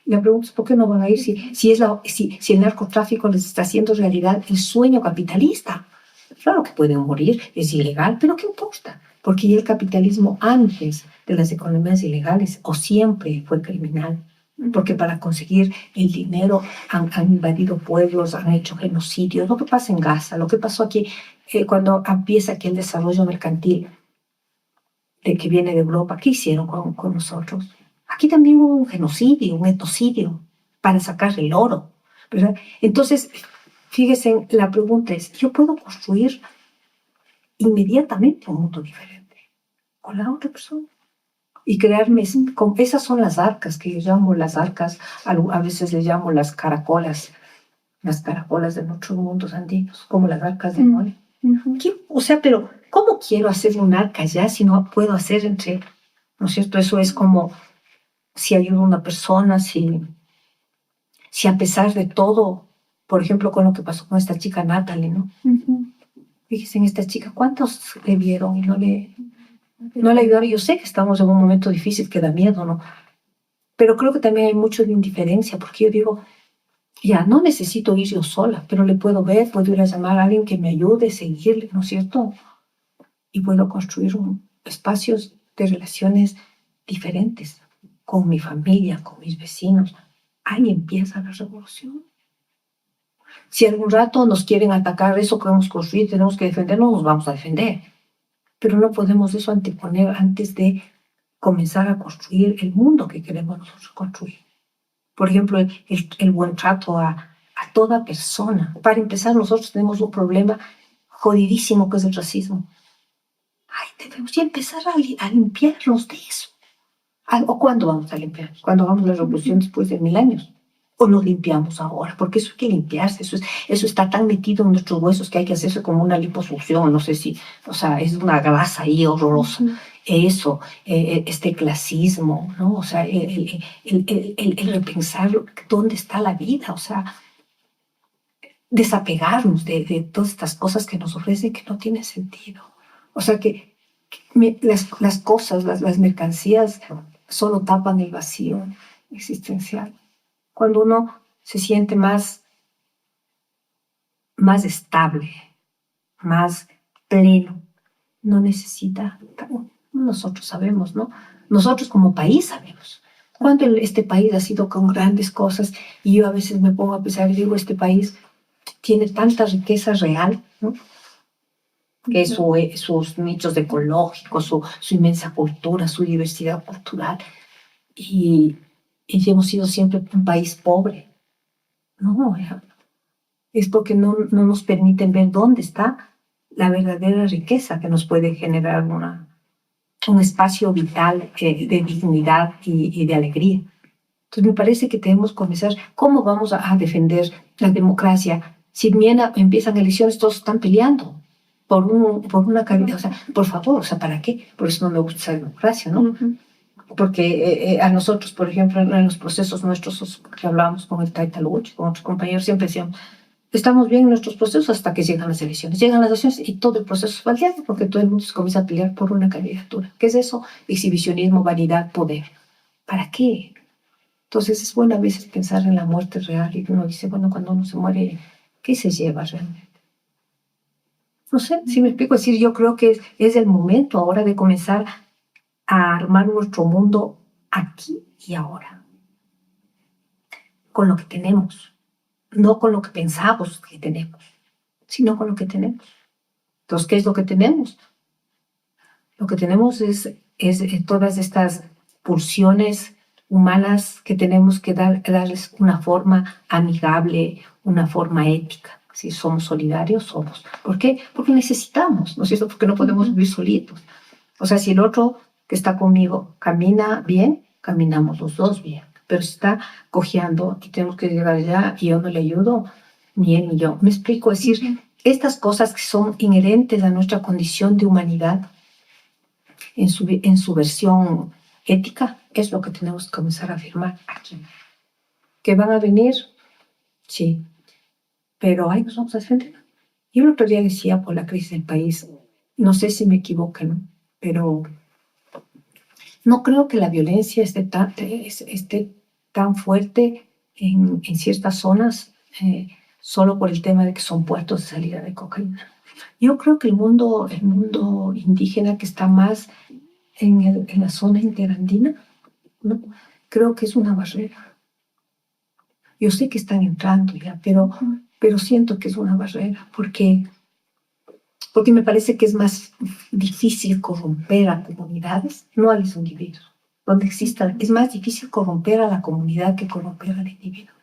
La pregunta es ¿por qué no van a ir si el narcotráfico les está haciendo realidad el sueño capitalista? Claro que pueden morir, es ilegal, pero ¿qué importa? Porque ya el capitalismo antes de las economías ilegales o siempre fue criminal. Porque para conseguir el dinero han invadido pueblos, han hecho genocidios. Lo que pasa en Gaza, lo que pasó aquí cuando empieza aquí el desarrollo mercantil que viene de Europa, ¿qué hicieron con nosotros? Aquí también hubo un genocidio, un etnocidio para sacar el oro, ¿verdad? Entonces, fíjense, la pregunta es, ¿yo puedo construir inmediatamente un mundo diferente con la otra persona? Y crearme, esas son las arcas, que yo llamo las arcas, a veces les llamo las caracolas de nuestros mundos andinos, como las arcas de Noé. O sea, pero ¿cómo quiero hacer un arca ya si no puedo hacer entre, ¿no es cierto? Eso es como si ayudo a una persona, si a pesar de todo, por ejemplo, con lo que pasó con esta chica Natalie, ¿no? Fíjense en esta chica, ¿cuántos le vieron y no le ayudaron? Yo sé que estamos en un momento difícil que da miedo, ¿no? Pero creo que también hay mucho de indiferencia, porque yo digo, ya, no necesito ir yo sola, pero le puedo ver, puedo ir a llamar a alguien que me ayude, seguirle, ¿no es cierto? Y puedo construir espacios de relaciones diferentes con mi familia, con mis vecinos. Ahí empieza la revolución. Si algún rato nos quieren atacar eso que hemos construido, tenemos que defendernos, nos vamos a defender. Pero no podemos eso anteponer antes de comenzar a construir el mundo que queremos nosotros construir. Por ejemplo, el buen trato a toda persona. Para empezar, nosotros tenemos un problema jodidísimo que es el racismo. Ay, debemos ya empezar a limpiarnos de eso. ¿O cuándo vamos a limpiar? ¿Cuándo hagamos la revolución después de 1000 años? ¿O nos limpiamos ahora? Porque eso hay que limpiarse, eso está tan metido en nuestros huesos que hay que hacerse como una liposucción, no sé si, o sea, es una grasa ahí horrorosa. Eso, este clasismo, ¿no? O sea, el repensar dónde está la vida, o sea, desapegarnos de todas estas cosas que nos ofrecen que no tienen sentido. O sea, que las cosas, las mercancías solo tapan el vacío existencial. Cuando uno se siente más estable, más pleno, no necesita, nosotros sabemos, ¿no? Nosotros como país sabemos. Cuando este país ha sido con grandes cosas y yo a veces me pongo a pensar y digo, este país tiene tanta riqueza real, ¿no? Que sus nichos ecológicos, su inmensa cultura, su diversidad cultural. Y hemos sido siempre un país pobre. No, es porque no nos permiten ver dónde está la verdadera riqueza que nos puede generar un espacio vital de dignidad y de alegría. Entonces me parece que debemos comenzar, ¿cómo vamos a defender la democracia? Si mañana empiezan elecciones, todos están peleando por una calidad, o sea, por favor, o sea, ¿para qué? Por eso no me gusta esa democracia, ¿no? Porque a nosotros, por ejemplo, en los procesos nuestros que hablábamos con el Taita Luch, con otros compañeros, siempre decíamos, estamos bien en nuestros procesos hasta que llegan las elecciones. Llegan las elecciones y todo el proceso es validado porque todo el mundo se comienza a pelear por una candidatura. ¿Qué es eso? Exhibicionismo, vanidad, poder. ¿Para qué? Entonces es bueno a veces pensar en la muerte real y uno dice, bueno, cuando uno se muere, ¿qué se lleva realmente? No sé si me explico. Es decir, yo creo que es el momento ahora de comenzar a armar nuestro mundo aquí y ahora, con lo que tenemos, no con lo que pensamos que tenemos, sino con lo que tenemos. Entonces, ¿qué es lo que tenemos? Lo que tenemos es todas estas pulsiones humanas que tenemos que darles una forma amigable, una forma ética. Si somos solidarios, somos. ¿Por qué? Porque necesitamos, ¿no es cierto? Porque no podemos vivir solitos. O sea, si el otro que está conmigo camina bien, caminamos los dos bien. Pero si está cojeando y tenemos que llegar allá y yo no le ayudo, ni él ni yo. ¿Me explico? Es decir, estas cosas que son inherentes a nuestra condición de humanidad, en su versión ética, es lo que tenemos que comenzar a afirmar aquí. Que van a venir sí, pero ahí nos vamos a defender. Yo el otro día decía por la crisis del país, no sé si me equivoco, ¿no? Pero no creo que la violencia esté tan fuerte en ciertas zonas solo por el tema de que son puertos de salida de cocaína. Yo creo que el mundo indígena que está más en la zona interandina, ¿no? Creo que es una barrera. Yo sé que están entrando ya, pero siento que es una barrera porque me parece que es más difícil corromper a comunidades, no a los individuos. Donde exista, es más difícil corromper a la comunidad que corromper al individuo.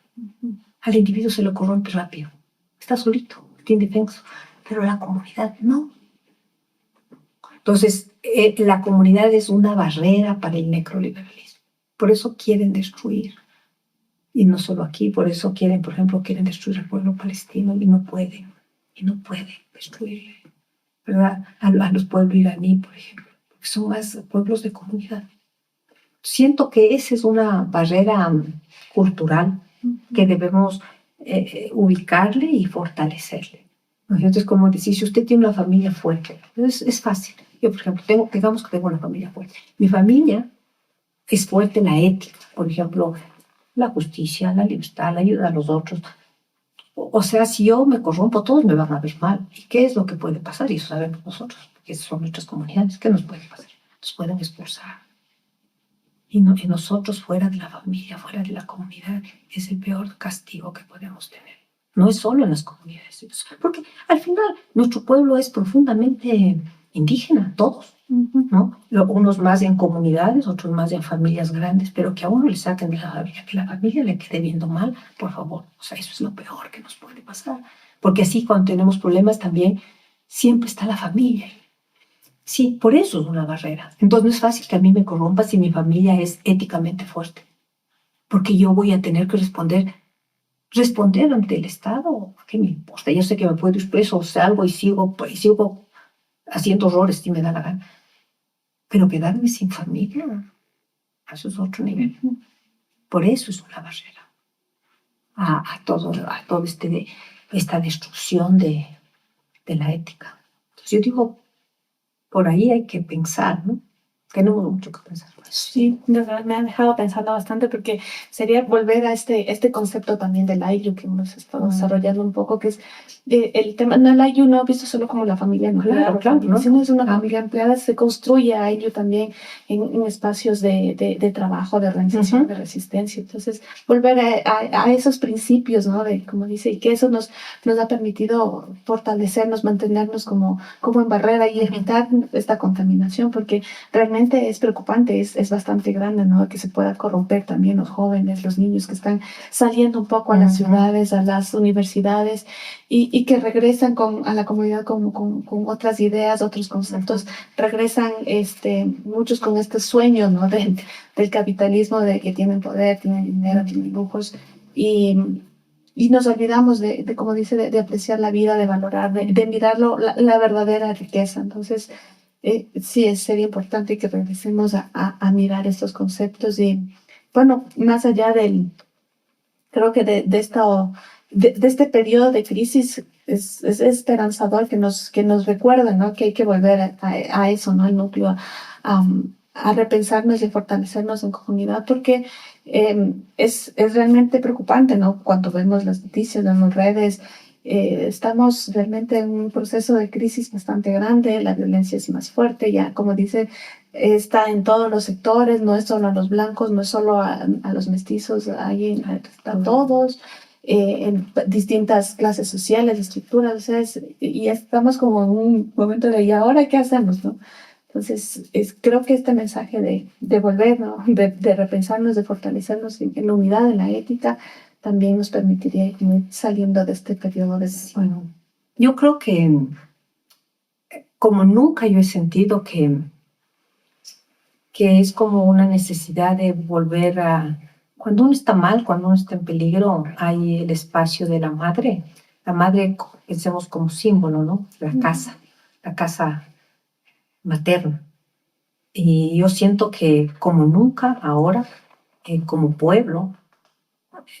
Al individuo se lo corrompe rápido, está solito, está indefenso, pero la comunidad no. Entonces, la comunidad es una barrera para el necroliberalismo. Por eso quieren destruir. Y no solo aquí, por eso quieren, por ejemplo, quieren destruir al pueblo palestino y no pueden destruirle, ¿verdad? A los pueblos iraní, por ejemplo, porque son más pueblos de comunidad. Siento que esa es una barrera cultural que debemos ubicarle y fortalecerle. Entonces, como decir, si usted tiene una familia fuerte, es fácil. Yo, por ejemplo, digamos que tengo una familia fuerte. Mi familia es fuerte en la ética, por ejemplo, la justicia, la libertad, la ayuda a los otros. O sea, si yo me corrompo, todos me van a ver mal. ¿Y qué es lo que puede pasar? Y eso sabemos nosotros, porque esas son nuestras comunidades. ¿Qué nos puede pasar? Nos pueden expulsar. Y nosotros fuera de la familia, fuera de la comunidad, es el peor castigo que podemos tener. No es solo en las comunidades, porque al final nuestro pueblo es profundamente indígena, todos, ¿no? Unos más en comunidades, otros más en familias grandes, pero que a uno le saquen de la familia, que la familia le quede viendo mal, por favor. O sea, eso es lo peor que nos puede pasar. Porque así cuando tenemos problemas también, siempre está la familia. Sí, por eso es una barrera. Entonces no es fácil que a mí me corrompa si mi familia es éticamente fuerte, porque yo voy a tener que responder ante el Estado. ¿Qué me importa? Yo sé que me puedo ir preso, salgo y sigo haciendo errores si me da la gana, pero quedarme sin familia, eso es otro nivel. Por eso es una barrera a todo esta destrucción de la ética. Entonces yo digo, por ahí hay que pensar, ¿no? Tenemos mucho que pensar. Sí, de verdad me ha dejado pensando bastante porque sería volver a este concepto también del ILU que hemos estado desarrollando un poco, que es el tema, no el ILU no visto solo como la familia nuclear, Claro, ¿no? Si no es una familia empleada, se construye ILU también en espacios de trabajo, de organización, de resistencia. Entonces, volver a esos principios, ¿no? De, como dice, y que eso nos ha permitido fortalecernos, mantenernos como en barrera y evitar esta contaminación, porque realmente es preocupante, es bastante grande, ¿no? Que se pueda corromper también los jóvenes, los niños que están saliendo un poco a las ciudades, a las universidades y que regresan a la comunidad con otras ideas, otros conceptos, regresan muchos con este sueño, ¿no? Del capitalismo, de que tienen poder, tienen dinero, tienen lujos y nos olvidamos como dice, de apreciar la vida, de valorar, de mirar la verdadera riqueza. Entonces, sí, sería importante que regresemos a mirar estos conceptos y, bueno, más allá creo que de este periodo de crisis es esperanzador que nos recuerda, ¿no? Que hay que volver a eso, ¿no? El núcleo, a repensarnos y fortalecernos en comunidad, porque es realmente preocupante, ¿no? Cuando vemos las noticias, vemos redes, estamos realmente en un proceso de crisis bastante grande, la violencia es más fuerte, ya como dice, está en todos los sectores, no es solo a los blancos, no es solo a los mestizos, está a todos, en distintas clases sociales, estructuras, o sea, y estamos como en un momento de, ¿y ahora qué hacemos, no? Entonces, creo que este mensaje de volver, ¿no? de repensarnos, de fortalecernos en la unidad, en la ética, también nos permitiría ir saliendo de este periodo de... Bueno, yo creo que como nunca yo he sentido que es como una necesidad de volver a... Cuando uno está mal, cuando uno está en peligro, hay el espacio de la madre. La madre, pensemos como símbolo, ¿no? La casa materna. Y yo siento que como nunca ahora, como pueblo,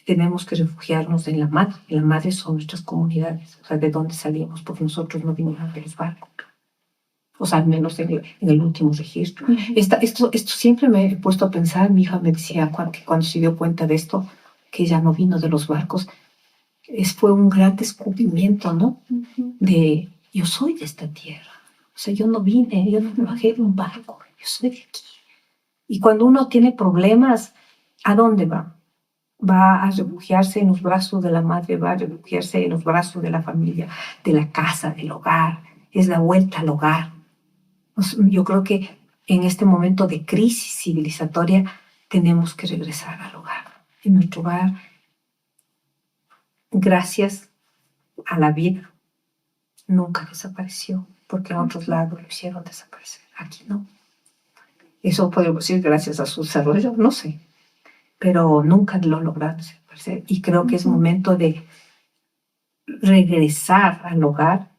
tenemos que refugiarnos en la madre. En la madre son nuestras comunidades, o sea, de dónde salimos, porque nosotros no vinimos de los barcos. O sea, al menos en el último registro. Esto siempre me he puesto a pensar. Mi hija me decía que cuando se dio cuenta de esto, que ella no vino de los barcos, fue un gran descubrimiento, ¿no? De yo soy de esta tierra. O sea, yo no me bajé de un barco, yo soy de aquí. Y cuando uno tiene problemas, ¿a dónde va? Va a refugiarse en los brazos de la madre, va a refugiarse en los brazos de la familia, de la casa, del hogar. Es la vuelta al hogar. Yo creo que en este momento de crisis civilizatoria tenemos que regresar al hogar. En nuestro hogar, gracias a la vida, nunca desapareció, porque en otros lados lo hicieron desaparecer. Aquí no. Eso podemos decir gracias a su desarrollo, no sé, pero nunca lo lograron desaparecer. Y creo que es momento de regresar al hogar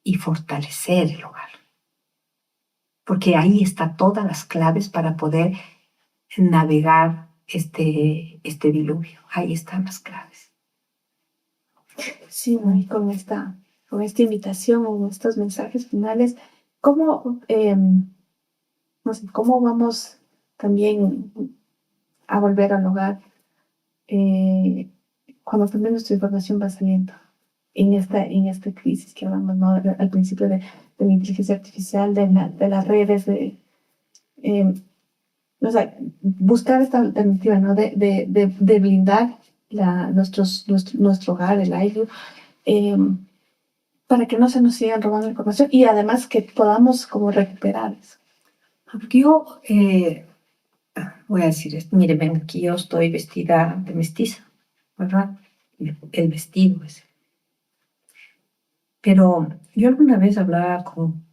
y fortalecer el hogar. Porque ahí están todas las claves para poder navegar este diluvio. Ahí están las claves. Sí, ¿no? Y con esta invitación o estos mensajes finales, ¿cómo, no sé, cómo vamos también a volver al hogar cuando también nuestra información va saliendo en esta crisis que hablamos, ¿no? Al principio de la inteligencia artificial, de las redes, o sea, buscar esta alternativa, ¿no? De blindar nuestro hogar, el aire, para que no se nos sigan robando información y además que podamos como recuperar eso. Porque yo voy a decir esto. Mire, ven, aquí yo estoy vestida de mestiza, ¿verdad? El vestido ese. Pero yo alguna vez hablaba con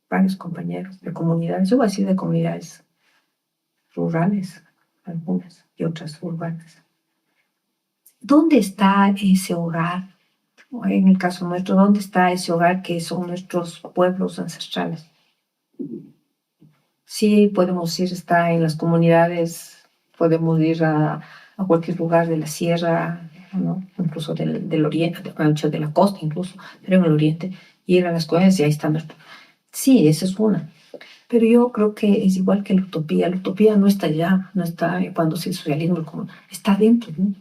varios compañeros de comunidades, yo voy a decir de comunidades rurales, algunas, y otras urbanas. ¿Dónde está ese hogar? En el caso nuestro, ¿dónde está ese hogar que son nuestros pueblos ancestrales? Sí, podemos ir, está en las comunidades, podemos ir a cualquier lugar de la sierra, ¿no? Incluso del oriente, de la costa incluso, pero en el oriente, ir a las comunidades y ahí está nuestro. Sí, esa es una. Pero yo creo que es igual que la utopía. La utopía no está allá, no está cuando el socialismo está dentro, ¿no?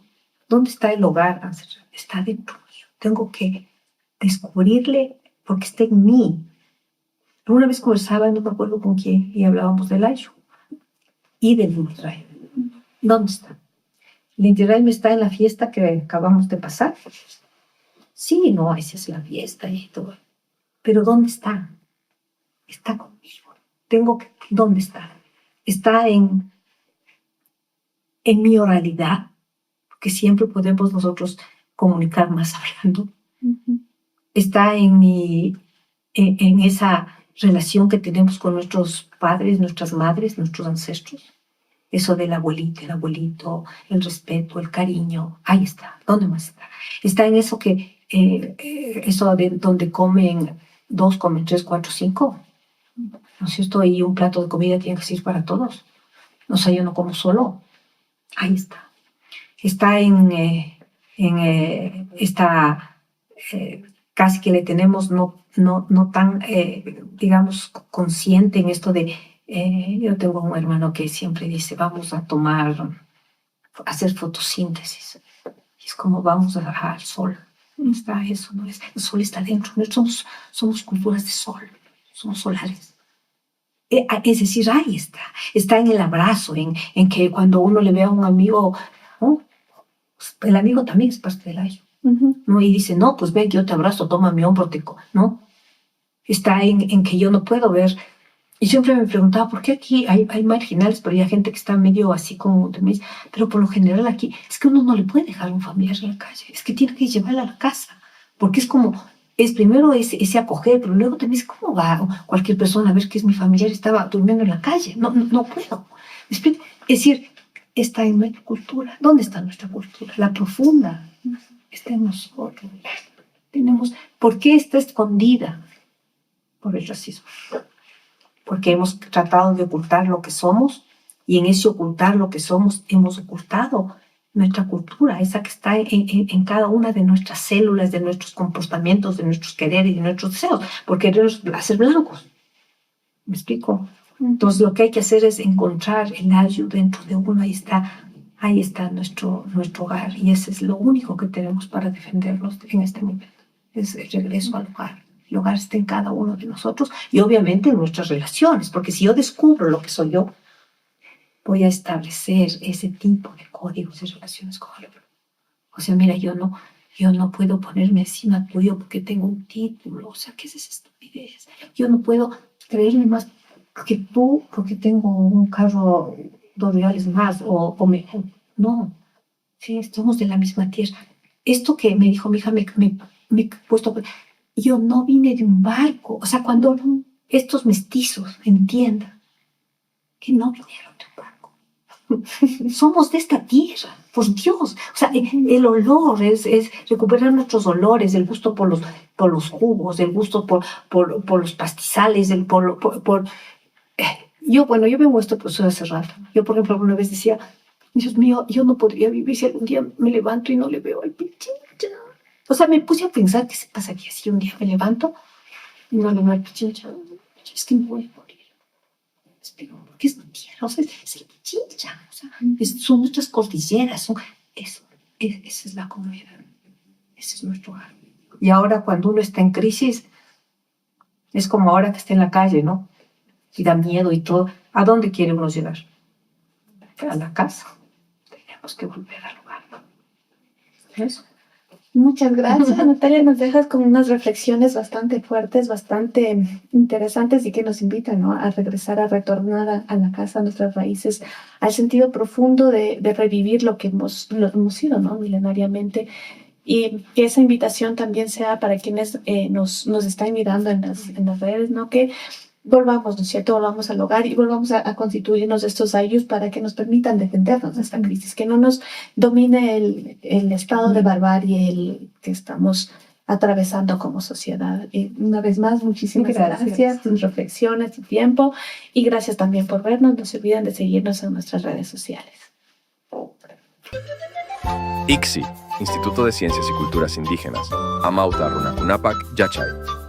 ¿Dónde está el hogar ancestral? Está dentro. Tengo que descubrirle porque está en mí. Una vez conversaba, no me acuerdo con quién, y hablábamos del Ayu y del Inti Raymi. ¿Dónde está? El Inti Raymi está en la fiesta que acabamos de pasar. Sí, no, esa es la fiesta y todo. Pero ¿dónde está? Está conmigo. ¿Dónde está? Está en mi oralidad, porque siempre podemos nosotros comunicar más hablando. Está en esa relación que tenemos con nuestros padres, nuestras madres, nuestros ancestros. Eso del abuelito, el abuelito, el respeto, el cariño. Ahí está. ¿Dónde más está? Está en eso eso de donde comen 2, comen 3, 4, 5. ¿No es cierto? Y un plato de comida tiene que ser para todos. O sea, yo no como solo. Ahí está. Está casi que le tenemos no tan, digamos, consciente en esto de, yo tengo un hermano que siempre dice, vamos a hacer fotosíntesis. Y es como vamos al sol. No está eso, ¿no? El sol está dentro. Nosotros somos culturas de sol, somos solares. Es decir, ahí está en el abrazo, en que cuando uno le ve a un amigo, ¿no? El amigo también es parte del ayo, ¿no? Y dice, no, pues ven, yo te abrazo, toma mi hombro, ¿no? Está en que yo no puedo ver. Y siempre me preguntaba, ¿por qué aquí hay marginales, pero hay gente que está medio así como, pero por lo general aquí, es que uno no le puede dejar a un familiar en la calle, es que tiene que llevarla a la casa, porque es como, primero ese acoger, pero luego también es ¿cómo va cualquier persona a ver que es mi familiar estaba durmiendo en la calle? No puedo. Es decir, está en nuestra cultura. ¿Dónde está nuestra cultura? La profunda. Está en nosotros. ¿Por qué está escondida? Por el racismo. Porque hemos tratado de ocultar lo que somos y en ese ocultar lo que somos hemos ocultado nuestra cultura, esa que está en cada una de nuestras células, de nuestros comportamientos, de nuestros quereres y de nuestros deseos, porque queremos hacer blancos. ¿Me explico? Entonces lo que hay que hacer es encontrar el ayu dentro de uno, ahí está nuestro hogar, y ese es lo único que tenemos para defendernos en este momento, es el regreso al hogar. El hogar está en cada uno de nosotros y obviamente en nuestras relaciones, porque si yo descubro lo que soy yo, voy a establecer ese tipo de códigos de relaciones con el otro. O sea, mira, yo no puedo ponerme encima tuyo porque tengo un título. O sea, ¿qué es esa estupidez? Yo no puedo creerme más que tú porque tengo un carro 2 reales más o mejor. No, sí, estamos de la misma tierra. Esto que me dijo mi hija me he puesto... Yo no vine de un barco. O sea, cuando estos mestizos entiendan que no vinieron de un barco. Somos de esta tierra, por Dios. O sea, el olor es recuperar nuestros olores, el gusto por los jugos, el gusto por los pastizales, yo vengo a este proceso hace rato. Yo, por ejemplo, una vez decía, Dios mío, yo no podría vivir si algún día me levanto y no le veo al pichincha. O sea, me puse a pensar qué se pasaría si un día me levanto y no le veo al pichincha. Es que me voy a morir. Porque es tierra, o sea, es el pichincha. O sea, son nuestras cordilleras. Esa es la comunidad. Ese es nuestro hogar. Y ahora cuando uno está en crisis, es como ahora que está en la calle, ¿no? Y da miedo y todo. ¿A dónde quiere uno llegar? A la casa. Tenemos que volver al hogar. Eso. Muchas gracias, Natalia. Nos dejas con unas reflexiones bastante fuertes, bastante interesantes y que nos invitan, ¿no?, a regresar, a retornar a la casa, a nuestras raíces, al sentido profundo de revivir lo que hemos sido, ¿no?, milenariamente. Y que esa invitación también sea para quienes nos están mirando en las redes, ¿no?, que volvamos, ¿no es cierto?, volvamos al hogar y volvamos a constituirnos estos ayllus para que nos permitan defendernos de esta crisis, que no nos domine el estado de barbarie que estamos atravesando como sociedad. Y una vez más, muchísimas gracias, tus reflexiones, tu tiempo, y gracias también por vernos. No se olviden de seguirnos en nuestras redes sociales. ICSI, Instituto de Ciencias y Culturas Indígenas, Amauta Runacunapac, Yachay.